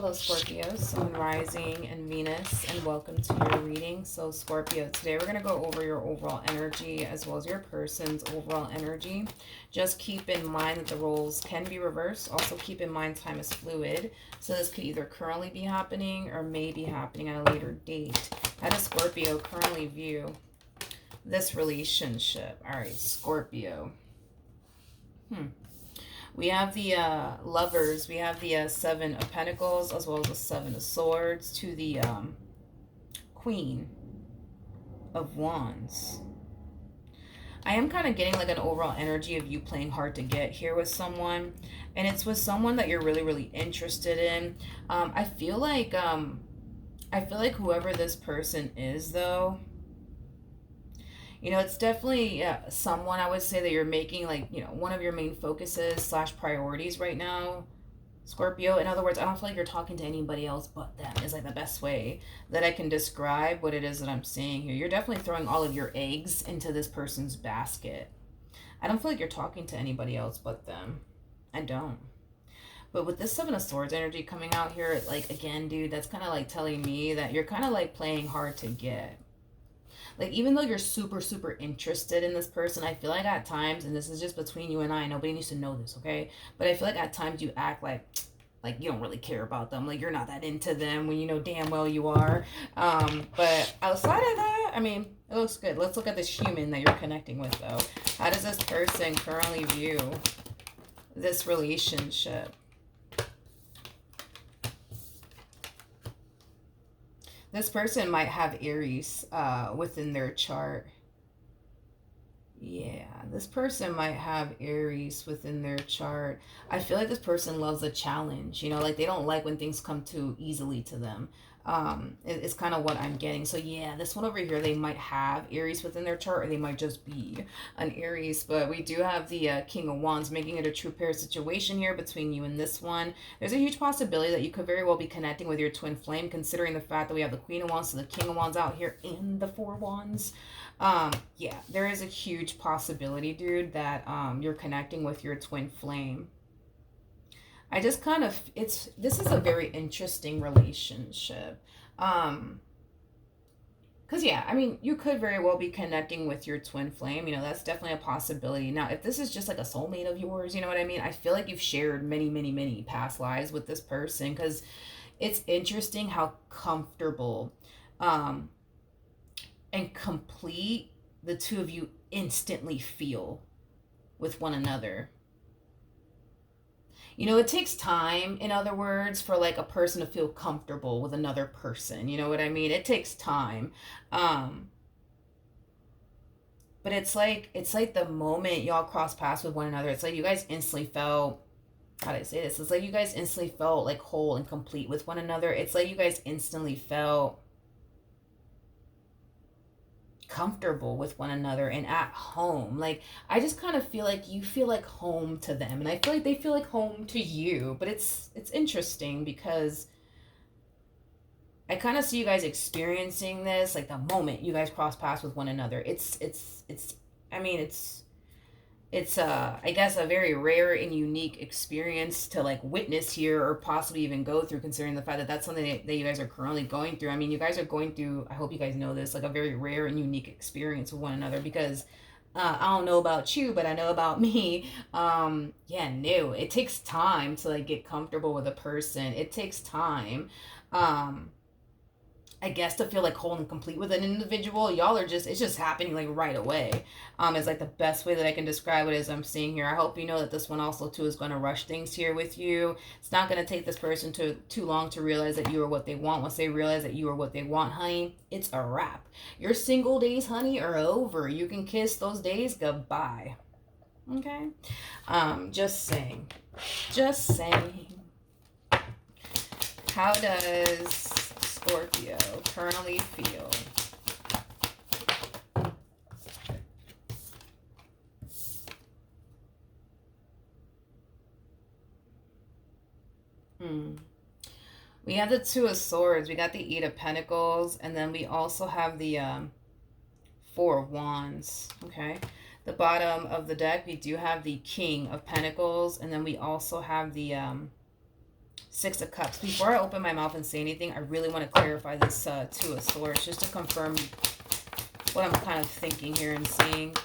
Hello, Scorpio, Sun, Rising, and Venus, and welcome to your reading. So, Scorpio, today we're going to go over your overall energy as well as your person's overall energy. Just keep in mind that the roles can be reversed. Also, keep in mind time is fluid. So, this could either currently be happening or may be happening at a later date. How does Scorpio currently view this relationship? All right, Scorpio. We have the lovers. We have the Seven of Pentacles as well as the Seven of Swords to the Queen of Wands. I am kind of getting like an overall energy of you playing hard to get here with someone. And it's with someone that you're really, really interested in. I feel like whoever this person is, though, you know, it's definitely someone I would say that you're making like, you know, one of your main focuses slash priorities right now, Scorpio. In other words, I don't feel like you're talking to anybody else but them is like the best way that I can describe what it is that I'm seeing here. You're definitely throwing all of your eggs into this person's basket. I don't feel like you're talking to anybody else but them. I don't. But with this Seven of Swords energy coming out here, like, again, dude, that's kind of like telling me that you're kind of like playing hard to get. Like, even though you're super, super interested in this person, I feel like at times, and this is just between you and I, nobody needs to know this, okay? But I feel like at times you act like you don't really care about them. Like, you're not that into them when you know damn well you are. But outside of that, I mean, it looks good. Let's look at this human that you're connecting with, though. How does this person currently view this relationship? This person might have Aries within their chart. Yeah, this person might have Aries within their chart. I feel like this person loves a challenge. You know, like they don't like when things come too easily to them. It's kind of what I'm getting. So yeah, this one over here, they might have Aries within their chart, or they might just be an Aries. But we do have the King of Wands, making it a true pair situation here between you and this one. There's a huge possibility that you could very well be connecting with your twin flame, considering the fact that we have the Queen of Wands, so the King of Wands out here, and the Four of Wands. Yeah, there is a huge possibility, dude, that you're connecting with your twin flame. I just kind of, this is a very interesting relationship. Because, yeah, I mean, you could very well be connecting with your twin flame. You know, that's definitely a possibility. Now, if this is just like a soulmate of yours, you know what I mean? I feel like you've shared many, many, many past lives with this person, because it's interesting how comfortable and complete the two of you instantly feel with one another. You know, it takes time, in other words, for like a person to feel comfortable with another person. You know what I mean? It takes time. But it's like the moment y'all cross paths with one another, it's like you guys instantly felt, how do I say this? It's like you guys instantly felt like whole and complete with one another. It's like you guys instantly felt comfortable with one another and at home. Like, I just kind of feel like you feel like home to them, and I feel like they feel like home to you. But it's interesting because I kind of see you guys experiencing this like the moment you guys cross paths with one another. I mean, it's I guess a very rare and unique experience to like witness here, or possibly even go through, considering the fact that that's something that you guys are currently going through. I mean, you guys are going through, I hope you guys know this, like a very rare and unique experience with one another, because I don't know about you, but I know about me. Yeah, no, it takes time to like get comfortable with a person. It takes time. um I guess to feel like whole and complete with an individual. Y'all are just, it's just happening like right away. Is like the best way that I can describe it as I'm seeing here. I hope you know that this one also too is going to rush things here with you. It's not going to take this person too long to realize that you are what they want. Once they realize that you are what they want, honey, it's a wrap. Your single days, honey, are over. You can kiss those days goodbye. Okay? Just saying. Just saying. How does Scorpio currently feel? We have the Two of Swords. We got the Eight of Pentacles. And then we also have the Four of Wands. Okay. The bottom of the deck, we do have the King of Pentacles. And then we also have the Six of Cups. Before I open my mouth and say anything, I really want to clarify this Two of Swords, just to confirm what I'm kind of thinking here and seeing.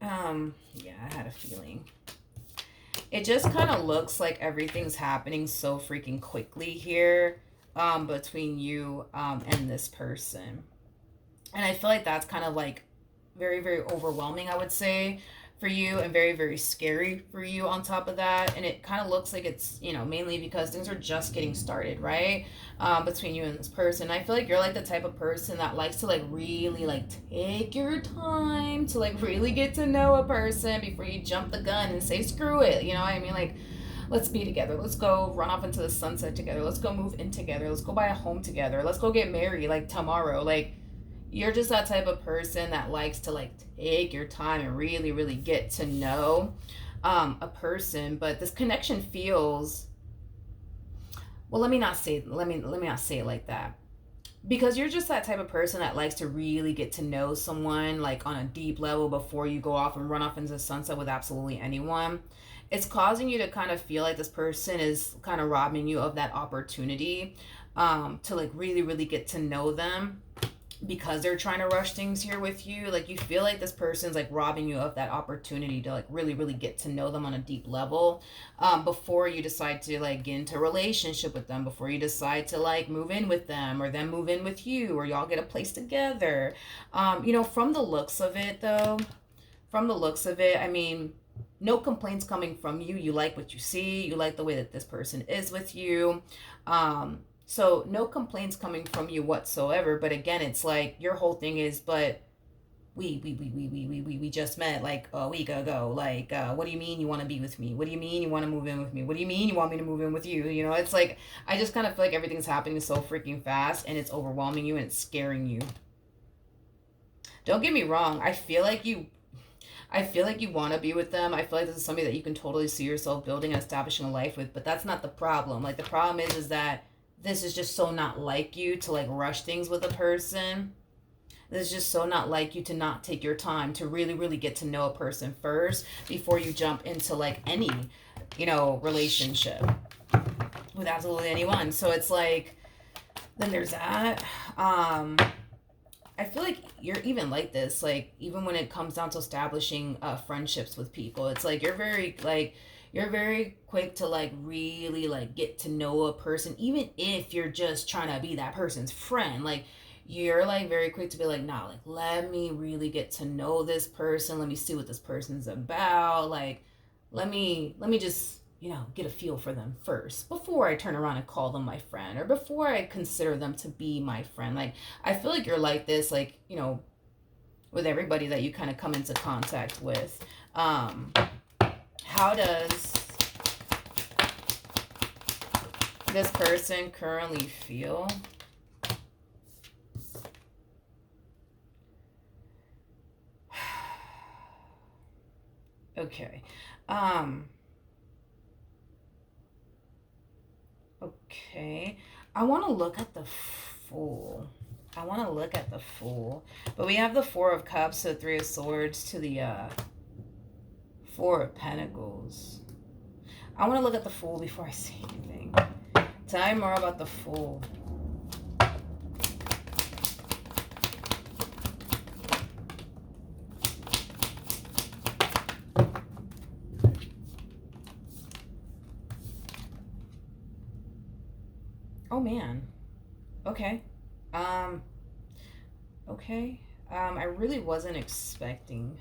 Yeah, I had a feeling. It just kind of looks like everything's happening so freaking quickly here, between you, and this person. And I feel like that's kind of like very, very overwhelming, I would say, for you, and very, very scary for you on top of that. And it kind of looks like it's, mainly because things are just getting started, right? Between you and this person. I feel like you're like the type of person that likes to like really like take your time to like really get to know a person before you jump the gun and say screw it. You know what I mean? Like, let's be together. Let's go run off into the sunset together. Let's go move in together. Let's go buy a home together. Let's go get married like tomorrow. Like, you're just that type of person that likes to like take your time and really, really get to know a person. But this connection feels, well, let me not say it like that, because you're just that type of person that likes to really get to know someone like on a deep level before you go off and run off into the sunset with absolutely anyone. It's causing you to kind of feel like this person is kind of robbing you of that opportunity, to like really, really get to know them, because they're trying to rush things here with you. Like, you feel like this person's like robbing you of that opportunity to like really, really get to know them on a deep level, before you decide to like get into a relationship with them, before you decide to like move in with them, or them move in with you, or y'all get a place together. From the looks of it though, I mean, no complaints coming from you. You like what you see. You like the way that this person is with you. So no complaints coming from you whatsoever. But again, it's like your whole thing is, but we just met like a week ago. Like, what do you mean you want to be with me? What do you mean you want to move in with me? What do you mean you want me to move in with you? It's like, I just kind of feel like everything's happening so freaking fast, and it's overwhelming you and it's scaring you. Don't get me wrong. I feel like you want to be with them. I feel like this is somebody that you can totally see yourself building and establishing a life with, but that's not the problem. Like, the problem is that this is just so not like you to like rush things with a person. This is just so not like you to not take your time to really, really get to know a person first before you jump into like any, relationship with absolutely anyone. So it's like, then there's that. I feel like you're even like this, like even when it comes down to establishing friendships with people, it's like you're very quick to like really like get to know a person, even if you're just trying to be that person's friend. Like, you're like very quick to be like, nah, like let me really get to know this person. Let me see what this person's about. Like, let me just get a feel for them first before I turn around and call them my friend, or before I consider them to be my friend. Like, I feel like you're like this, like, with everybody that you kind of come into contact with. How does this person currently feel? Okay. Um, okay. I want to look at the Fool. I want to look at the Fool. But we have the Four of Cups, so Three of Swords to the Four of Pentacles. I want to look at the Fool before I say anything. Tell me more about the Fool. Oh man. Okay. Um, okay. I really wasn't expecting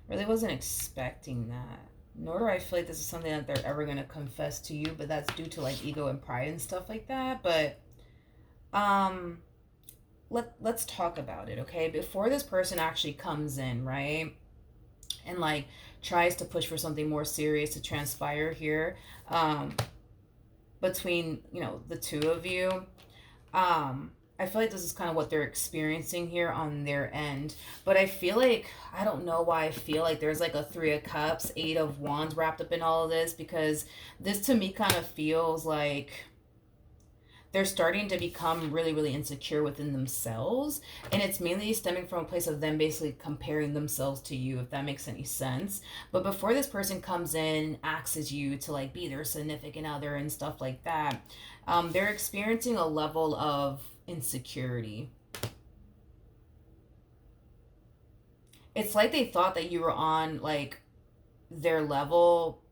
that. Nor do I feel like this is something that they're ever gonna confess to you, but that's due to like ego and pride and stuff like that. But um let's talk about it, okay? Before this person actually comes in, right? And like tries to push for something more serious to transpire here, between, the two of you. I feel like this is kind of what they're experiencing here on their end. But I feel like, I don't know why I feel like there's like a Three of Cups, Eight of Wands wrapped up in all of this, because this to me kind of feels like they're starting to become really, really insecure within themselves. And it's mainly stemming from a place of them basically comparing themselves to you, if that makes any sense. But before this person comes in, asks you to like be their significant other and stuff like that, they're experiencing a level of insecurity. It's like they thought that you were on like their level,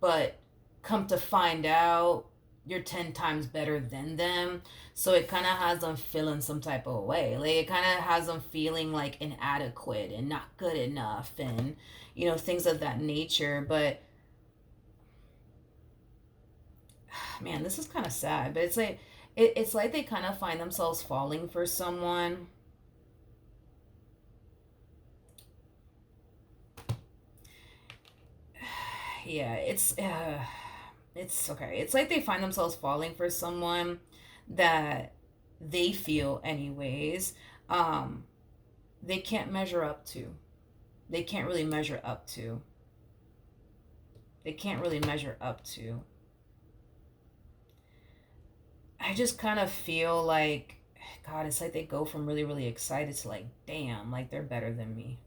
but come to find out you're 10 times better than them. So it kind of has them feeling some type of way. Like it kind of has them feeling like inadequate and not good enough and, things of that nature. But man, this is kind of sad. But it's like, it's like they kind of find themselves falling for someone. Yeah, it's okay. It's like they find themselves falling for someone that they feel anyways, um they can't measure up to. They can't really measure up to. They can't really measure up to. I just kind of feel like, God, it's like they go from really, really excited to like, damn, like they're better than me.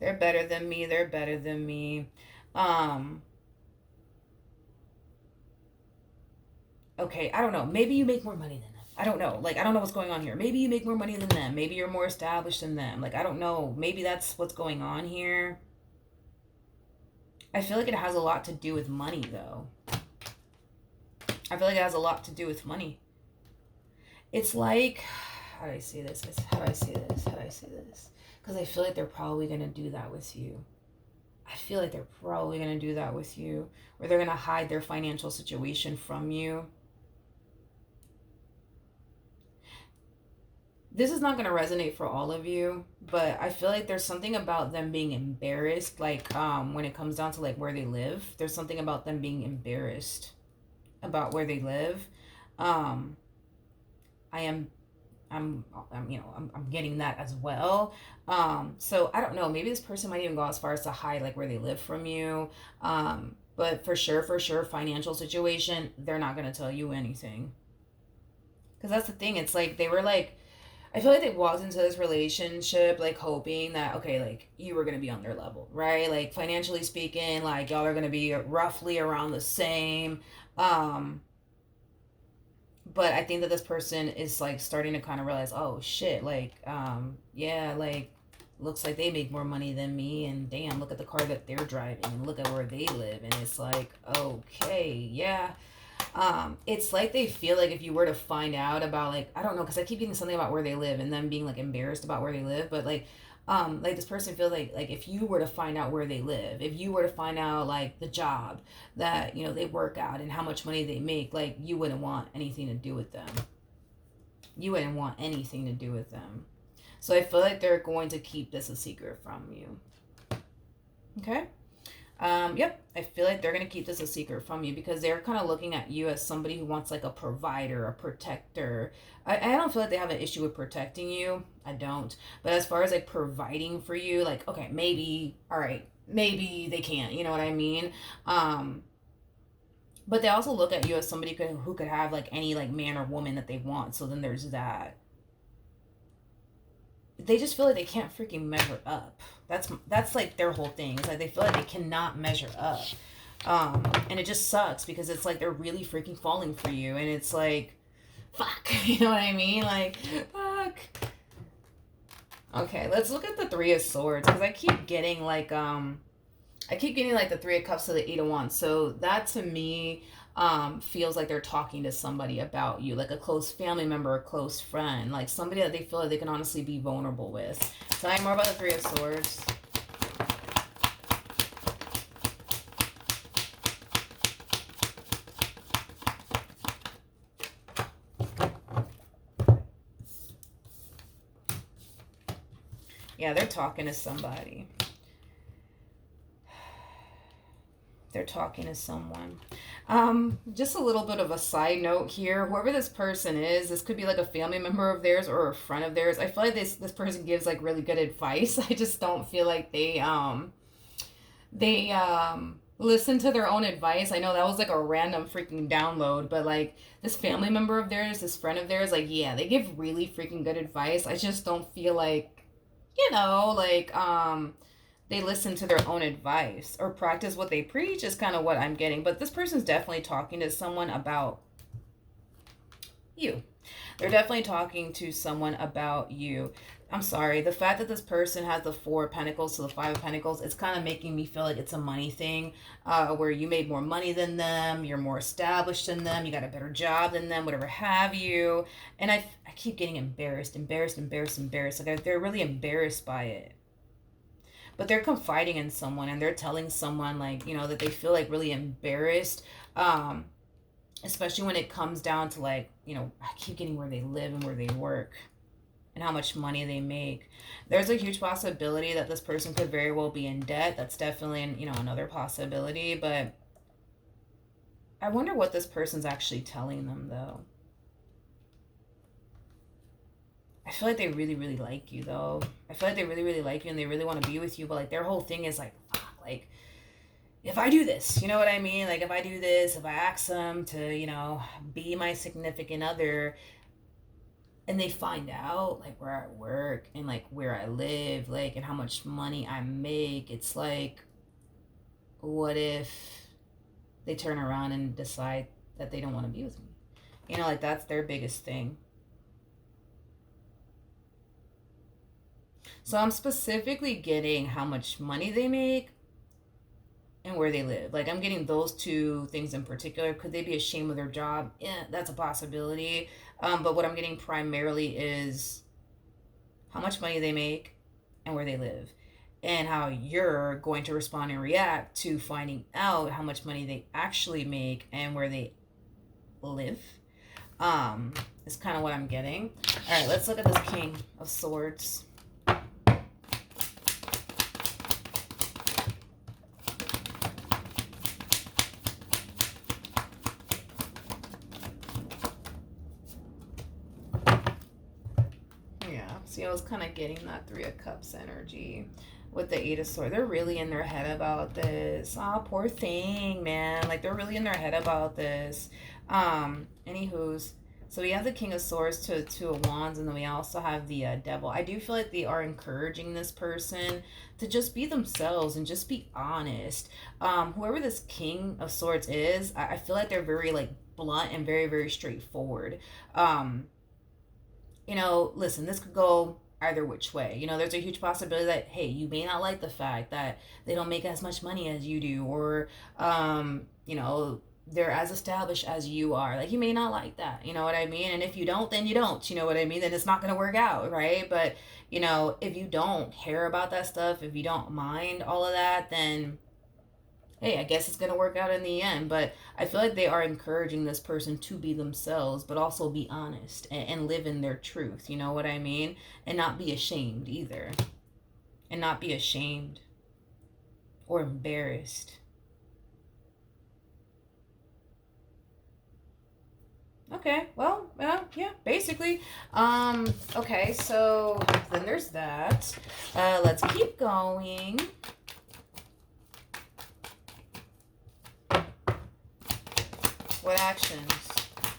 They're better than me. They're better than me. Um, okay, I don't know. Maybe you make more money than them. I don't know. Like, I don't know what's going on here. Maybe you make more money than them. Maybe you're more established than them. Like, I don't know. Maybe that's what's going on here. I feel like it has a lot to do with money, though. I feel like it has a lot to do with money. It's like, how do I say this? How do I say this? How do I say this? Because I feel like they're probably going to do that with you. I feel like they're probably going to do that with you. Or they're going to hide their financial situation from you. This is not going to resonate for all of you, but I feel like there's something about them being embarrassed, like when it comes down to like where they live. There's something about them being embarrassed about where they live. um I am I'm getting that as well. So I don't know, maybe this person might even go as far as to hide like where they live from you. But for sure financial situation, they're not going to tell you anything. Because that's the thing, it's like they were like, I feel like they walked into this relationship like hoping that, okay, like you were gonna be on their level, right? Like financially speaking, like y'all are gonna be roughly around the same. Um, but I think that this person is like starting to kind of realize, oh shit, like yeah, like looks like they make more money than me, and damn, look at the car that they're driving, and look at where they live, and it's like, okay, yeah. It's like they feel like if you were to find out about like, I don't know, because I keep getting something about where they live and them being like embarrassed about where they live, but like this person feels like if you were to find out where they live, if you were to find out like the job that they work out and how much money they make, like you wouldn't want anything to do with them. You wouldn't want anything to do with them. So I feel like they're going to keep this a secret from you. Okay. Yep, I feel like they're gonna keep this a secret from you because they're kind of looking at you as somebody who wants like a provider, a protector. I don't feel like they have an issue with protecting you. I don't. But as far as like providing for you, like, okay, maybe, all right, maybe they can't, you know what I mean? Um, but they also look at you as somebody who could have like any like man or woman that they want. So then there's that. They just feel like they can't freaking measure up. That's like their whole thing. It's like they feel like they cannot measure up. And it just sucks because it's like they're really freaking falling for you, and it's like, fuck, you know what I mean? Like, fuck. Okay, let's look at the Three of Swords because I keep getting like the Three of Cups to the Eight of Wands. So that to me feels like they're talking to somebody about you, like a close family member, a close friend, like somebody that they feel like they can honestly be vulnerable with. Tell me more about the Three of Swords. Yeah, they're talking to somebody. They're talking to someone. Just a little bit of a side note here. Whoever this person is, this could be like a family member of theirs or a friend of theirs. I feel like this person gives like really good advice. I just don't feel like they listen to their own advice. I know that was like a random freaking download, but like this family member of theirs, this friend of theirs, like yeah, they give really freaking good advice. I just don't feel like, like they listen to their own advice or practice what they preach is kind of what I'm getting. But this person's definitely talking to someone about you. They're definitely talking to someone about you. I'm sorry. The fact that this person has the Four of Pentacles to the Five of Pentacles, it's kind of making me feel like it's a money thing, where you made more money than them, you're more established than them, you got a better job than them, whatever have you. And I keep getting embarrassed, embarrassed, embarrassed, embarrassed. Like they're really embarrassed by it. But they're confiding in someone and they're telling someone, like, that they feel like really embarrassed. Especially when it comes down to, like, I keep getting where they live and where they work and how much money they make. There's a huge possibility that this person could very well be in debt. That's definitely another possibility. But I wonder what this person's actually telling them, though. I feel like they really, really like you, though. I feel like they really, really like you and they really want to be with you. But like their whole thing is like, fuck, like, if I do this, you know what I mean? Like, if I do this, if I ask them to, be my significant other, and they find out, like, where I work and, like, where I live, like, and how much money I make, it's like, what if they turn around and decide that they don't want to be with me? Like, that's their biggest thing. So I'm specifically getting how much money they make and where they live. Like, I'm getting those two things in particular. Could they be ashamed of their job? Yeah, that's a possibility. But what I'm getting primarily is how much money they make and where they live, and how you're going to respond and react to finding out how much money they actually make and where they live. Is kind of what I'm getting. All right, let's look at this King of Swords. See, I was kind of getting that Three of Cups energy with the Eight of Swords. They're really in their head about this. Oh, poor thing, man. Like, they're really in their head about this. Anywho's, so we have the King of Swords to Two of Wands, and then we also have the Devil. I do feel like they are encouraging this person to just be themselves and just be honest. Whoever this King of Swords is, I feel like they're very, like, blunt and very, very straightforward. Listen, this could go either which way. There's a huge possibility that, hey, you may not like the fact that they don't make as much money as you do, or, they're as established as you are. Like, you may not like that. You know what I mean? And if you don't, then you don't. You know what I mean? Then it's not going to work out, right? But, if you don't care about that stuff, if you don't mind all of that, then hey, I guess it's going to work out in the end. But I feel like they are encouraging this person to be themselves, but also be honest and live in their truth. You know what I mean? And not be ashamed either. And not be ashamed or embarrassed. Okay, well, yeah, basically. Okay, so then there's that. Let's keep going. What actions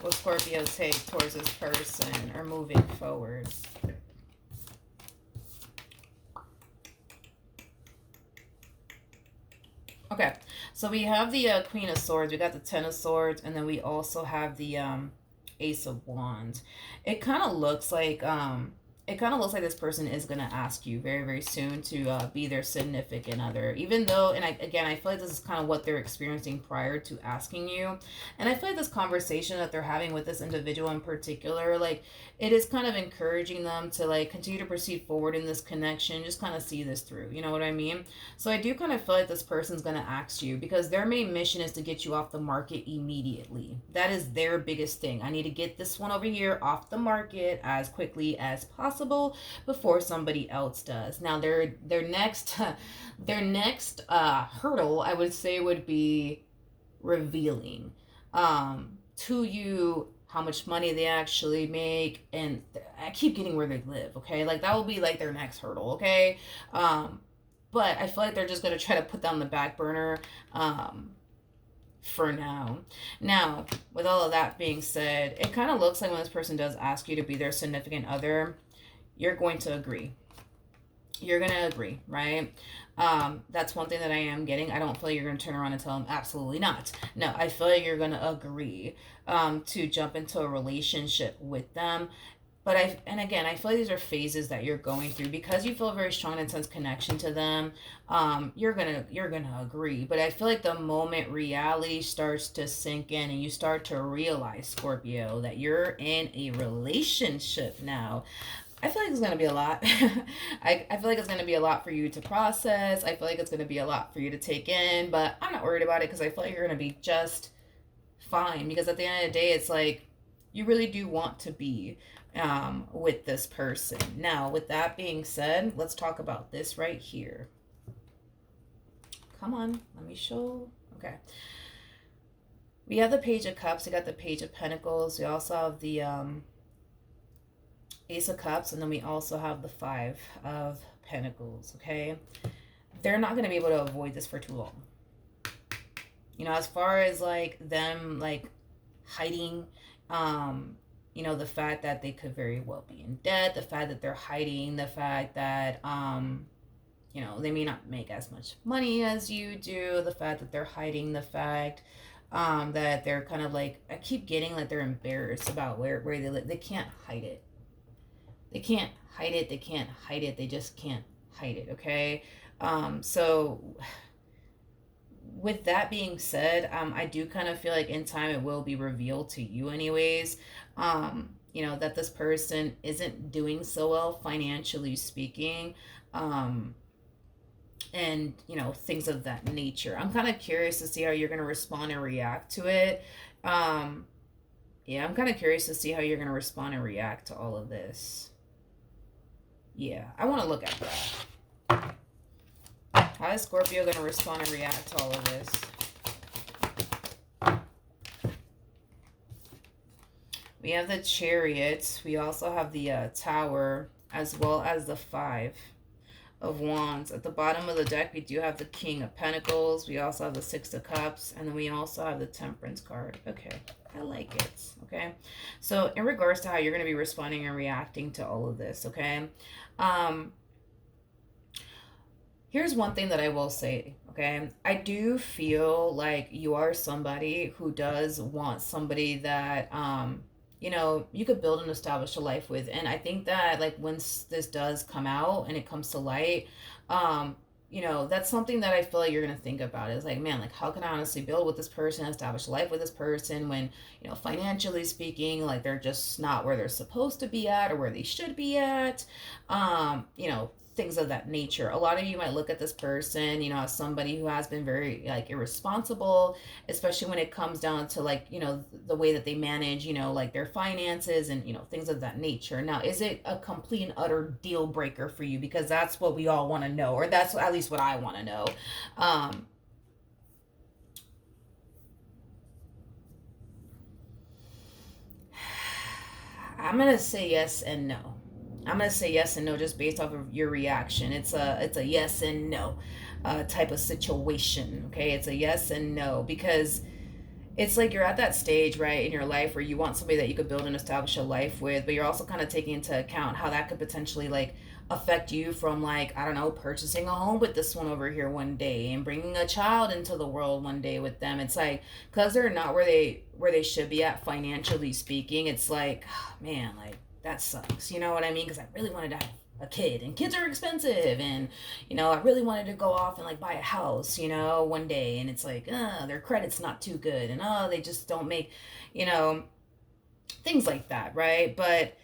will Scorpio take towards this person or moving forward? Okay, so we have the Queen of Swords, we got the Ten of Swords, and then we also have the Ace of Wands. It kind of looks like this person is going to ask you very, very soon to be their significant other. Even though, and I feel like this is kind of what they're experiencing prior to asking you. And I feel like this conversation that they're having with this individual in particular, like, it is kind of encouraging them to, like, continue to proceed forward in this connection, just kind of see this through. You know what I mean? So I do kind of feel like this person's going to ask you because their main mission is to get you off the market immediately. That is their biggest thing. I need to get this one over here off the market as quickly as possible before somebody else does. Now their next hurdle, I would say, would be revealing to you how much money they actually make, and I keep getting where they live. Okay, like that will be like their next hurdle. Okay, but I feel like they're just going to try to put down the back burner for now. Now, with all of that being said, it kind of looks like when this person does ask you to be their significant other, you're going to agree. You're going to agree, right? That's one thing that I am getting. I don't feel like you're going to turn around and tell them absolutely not. No, I feel like you're going to agree to jump into a relationship with them. But and again, I feel like these are phases that you're going through because you feel a very strong and intense connection to them. You're gonna agree. But I feel like the moment reality starts to sink in and you start to realize, Scorpio, that you're in a relationship now, I feel like it's gonna be a lot. I feel like it's gonna be a lot for you to process. I feel like it's gonna be a lot for you to take in, but I'm not worried about it because I feel like you're gonna be just fine. Because at the end of the day, it's like you really do want to be with this person. Now, with that being said, let's talk about this right here. Come on, let me show. Okay. We have the Page of Cups. We got the Page of Pentacles. We also have the Ace of Cups, and then we also have the Five of Pentacles, okay? They're not going to be able to avoid this for too long. You know, as far as, like, them, like, hiding, you know, the fact that they could very well be in debt, the fact that they're hiding, the fact that, you know, they may not make as much money as you do, the fact that they're hiding, the fact that they're kind of like, I keep getting like they're embarrassed about where they live. They can't hide it. They can't hide it. They can't hide it. They just can't hide it, okay? So with that being said, I do kind of feel like in time it will be revealed to you anyways. You know, that this person isn't doing so well financially speaking. And, you know, things of that nature. I'm kind of curious to see how you're going to respond and react to it. Yeah, I'm kind of curious to see how you're going to respond and react to all of this. Yeah, I want to look at that. How is Scorpio going to respond and react to all of this? We have the Chariot. We also have the Tower, as well as the Five of Wands. At the bottom of the deck, we do have the King of Pentacles. We also have the Six of Cups. And then we also have the Temperance card. Okay, I like it. Okay, so in regards to how you're going to be responding and reacting to all of this, okay? Here's one thing that I will say, okay? I do feel like you are somebody who does want somebody that, you know, you could build and establish a life with. And I think that, like, once this does come out and it comes to light, you know, that's something that I feel like you're going to think about is like, man, like, how can I honestly build with this person, establish a life with this person when, you know, financially speaking, like, they're just not where they're supposed to be at or where they should be at. You know, things of that nature. A lot of you might look at this person, you know, as somebody who has been very like irresponsible, especially when it comes down to like, you know, the way that they manage, you know, like their finances and, you know, things of that nature. Now, is it a complete and utter deal breaker for you? Because that's what we all want to know, or that's at least what I want to know. I'm going to say yes and no. I'm gonna say yes and no just based off of your reaction. It's a yes and no type of situation. Okay, it's a yes and no because it's like you're at that stage, right, in your life where you want somebody that you could build and establish a life with, but you're also kind of taking into account how that could potentially like affect you from like, I don't know, purchasing a home with this one over here one day and bringing a child into the world one day with them. It's like because they're not where they should be at financially speaking. It's like, oh, man, like that sucks. You know what I mean? Because I really wanted to have a kid and kids are expensive and you know I really wanted to go off and like buy a house, you know, one day, and it's like their credit's not too good and they just don't make, you know, things like that, right? But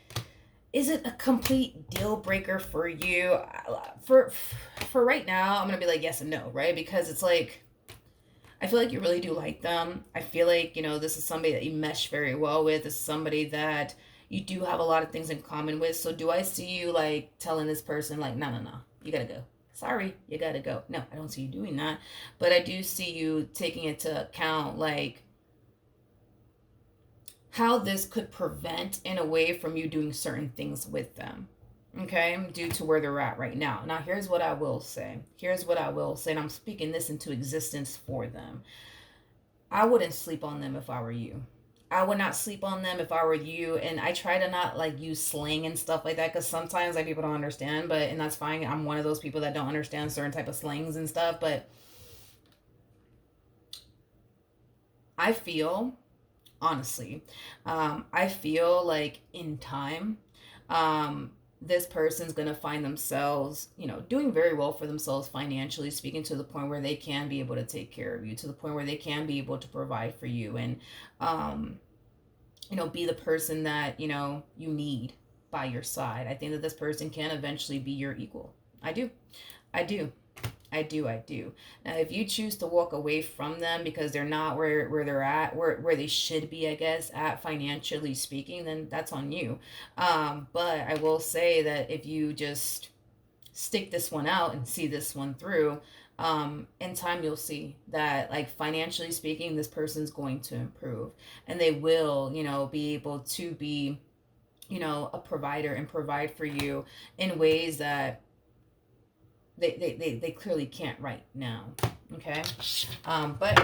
is it a complete deal breaker for you? For right now, I'm gonna be like yes and no, right? Because it's like I feel like you really do like them. I feel like, you know, this is somebody that you mesh very well with. This is somebody that you do have a lot of things in common with. So do I see you like telling this person like, no, you gotta go. Sorry, you gotta go. No, I don't see you doing that. But I do see you taking into account like how this could prevent in a way from you doing certain things with them. Okay, due to where they're at right now. Now, here's what I will say. Here's what I will say, and I'm speaking this into existence for them. I wouldn't sleep on them if I were you. I would not sleep on them if I were you. And I try to not like use slang and stuff like that because sometimes like people don't understand, but and that's fine. I'm one of those people that don't understand certain type of slangs and stuff. But I feel honestly, I feel like in time, um, this person's gonna find themselves, doing very well for themselves financially speaking, to the point where they can be able to take care of you, to the point where they can be able to provide for you, and um, be the person that you need by your side. I think that this person can eventually be your equal. I do. I do. I do. Now, if you choose to walk away from them because they're not where they're at, where they should be, I guess, at financially speaking, then that's on you. But I will say that if you just stick this one out and see this one through, in time you'll see that, like, financially speaking, this person's going to improve, and they will, be able to be, a provider and provide for you in ways that they clearly can't right now. Okay. But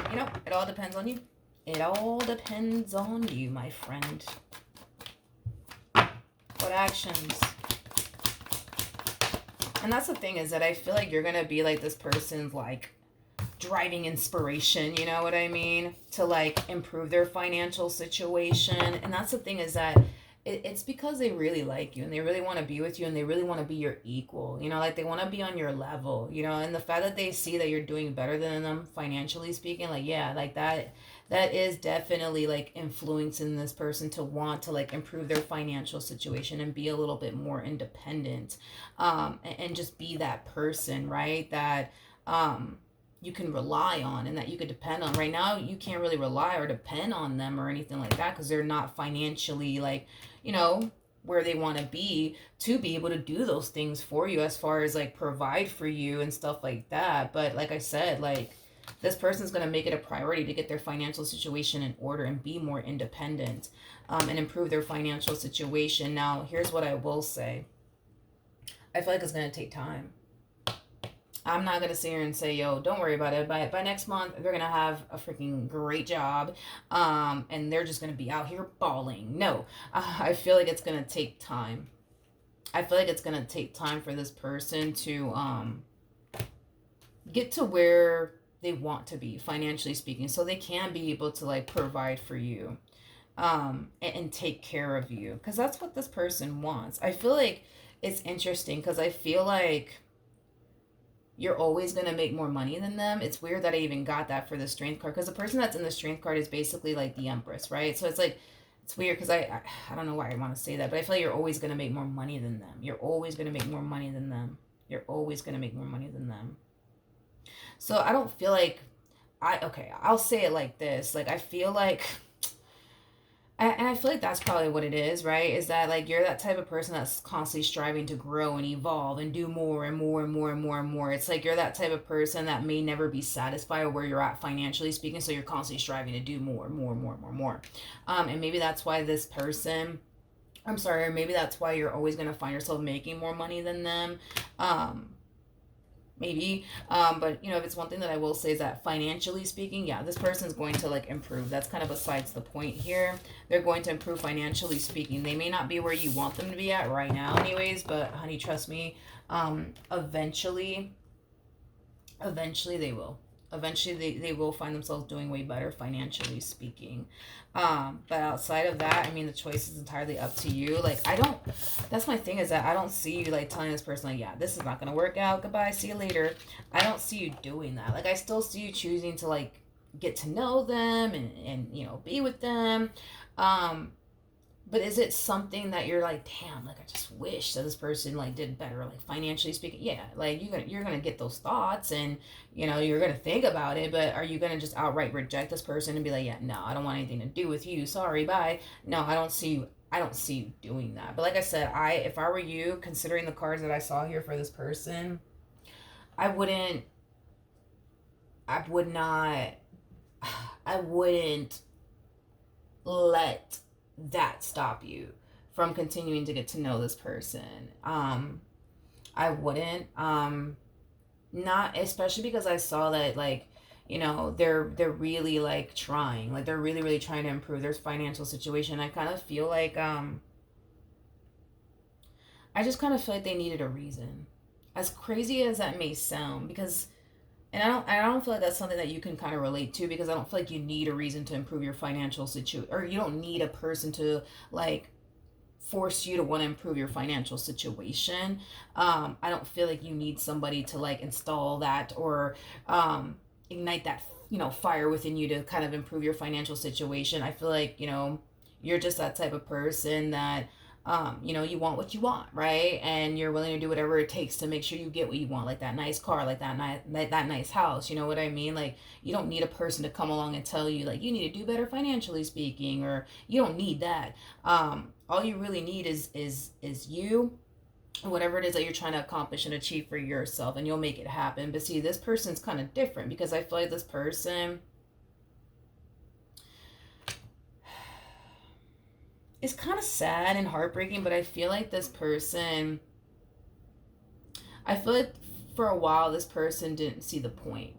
it all depends on you. It all depends on you, my friend. What actions? And that's the thing, is that I feel like you're gonna be like this person's like driving inspiration, you know what I mean, to like improve their financial situation. And that's the thing, is that it's because they really like you and they really want to be with you and they really want to be your equal, like they want to be on your level, and the fact that they see that you're doing better than them financially speaking, like, yeah, like that is definitely like influencing this person to want to like improve their financial situation and be a little bit more independent, and just be that person, right, that you can rely on and that you could depend on. Right now you can't really rely or depend on them or anything like that because they're not financially like, where they want to be able to do those things for you, as far as like provide for you and stuff like that. But like I said, like, this person's going to make it a priority to get their financial situation in order and be more independent, and improve their financial situation. Now, here's what I will say. I feel like it's going to take time. I'm not gonna sit here and say, yo, don't worry about it. By next month, they're gonna have a freaking great job, and they're just gonna be out here balling. No, I feel like it's gonna take time. I feel like it's gonna take time for this person to get to where they want to be financially speaking, so they can be able to like provide for you, and take care of you, because that's what this person wants. I feel like it's interesting because I feel like you're always going to make more money than them. It's weird that I even got that for the strength card, because the person that's in the strength card is basically like the Empress, right? So it's like, it's weird because I don't know why I want to say that, but I feel like you're always going to make more money than them. You're always going to make more money than them. You're always going to make more money than them. So I don't feel like okay, I'll say it like this. Like, I feel like, and I feel like that's probably what it is, right? Is that like you're that type of person that's constantly striving to grow and evolve and do more and more and more and more and more. It's like you're that type of person that may never be satisfied where you're at financially speaking, so you're constantly striving to do more, more, more, more, more. And maybe that's why this person, I'm sorry, or maybe that's why you're always gonna find yourself making more money than them. Maybe, but if it's one thing that I will say, is that financially speaking, yeah, this person's going to like improve. That's kind of besides the point here. They're going to improve financially speaking. They may not be where you want them to be at right now anyways, but honey, trust me, eventually they will. Eventually they will find themselves doing way better financially speaking. But outside of that, I mean, the choice is entirely up to you. Like, that's my thing, is that I don't see you like telling this person like, yeah, this is not gonna work out, goodbye, see you later. I don't see you doing that. Like, I still see you choosing to like get to know them and be with them. But is it something that you're like, damn, like, I just wish that this person like did better, like financially speaking? Yeah, like you're gonna get those thoughts, and you're gonna think about it. But are you gonna just outright reject this person and be like, yeah, no, I don't want anything to do with you. Sorry, bye. No, I don't see you. I don't see you doing that. But like I said, if I were you, considering the cards that I saw here for this person, I wouldn't. I would not. I wouldn't let that stop you from continuing to get to know this person. I wouldn't. Not especially because I saw that, like, they're really like trying, like they're really really trying to improve their financial situation. I kind of feel like I just kind of feel like they needed a reason, as crazy as that may sound, because and I don't feel like that's something that you can kind of relate to, because I don't feel like you need a reason to improve your financial situation, or you don't need a person to like force you to want to improve your financial situation. I don't feel like you need somebody to like install that, or ignite that, fire within you to kind of improve your financial situation. I feel like, you're just that type of person that, you want what you want, right? And you're willing to do whatever it takes to make sure you get what you want, like that nice car, like that nice house. You know what I mean? Like, you don't need a person to come along and tell you like you need to do better financially speaking, or you don't need that. All you really need is you, whatever it is that you're trying to accomplish and achieve for yourself, and you'll make it happen. But see, this person's kind of different, because I feel like this person is kind of sad and heartbreaking, but I feel like this person, I feel like for a while this person didn't see the point,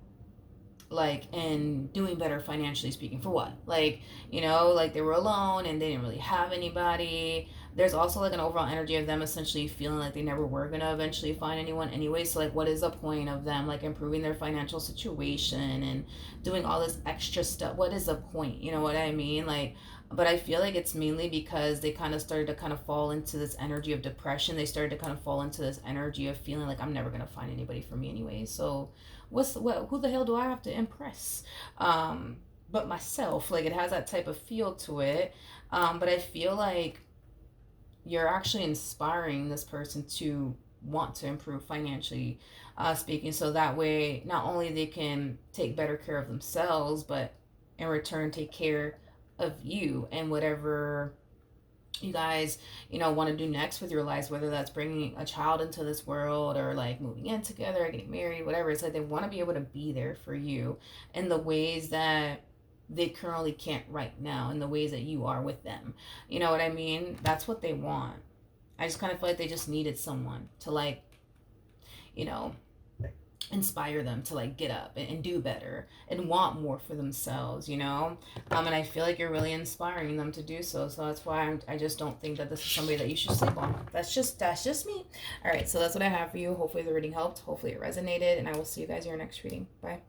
like, in doing better financially speaking. For what? Like, like they were alone and they didn't really have anybody. There's also like an overall energy of them essentially feeling like they never were gonna eventually find anyone anyway. So like, what is the point of them like improving their financial situation and doing all this extra stuff? What is the point? You know what I mean? Like, but I feel like it's mainly because they kind of started to kind of fall into this energy of depression. They started to kind of fall into this energy of feeling like I'm never gonna find anybody for me anyway. So who the hell do I have to impress? But myself. Like, it has that type of feel to it. But I feel like you're actually inspiring this person to want to improve financially speaking, so that way not only they can take better care of themselves, but in return take care of you and whatever you guys want to do next with your lives, whether that's bringing a child into this world, or like moving in together, or getting married, whatever. It's like they want to be able to be there for you in the ways that they currently can't right now, in the ways that you are with them. You know what I mean? That's what they want. I just kind of feel like they just needed someone to like, you know inspire them to like get up and do better and want more for themselves. And I feel like you're really inspiring them to do so. So that's why I just don't think that this is somebody that you should sleep on. That's just me. All right, so that's what I have for you. Hopefully the reading helped, hopefully it resonated, and I will see you guys in your next reading. Bye.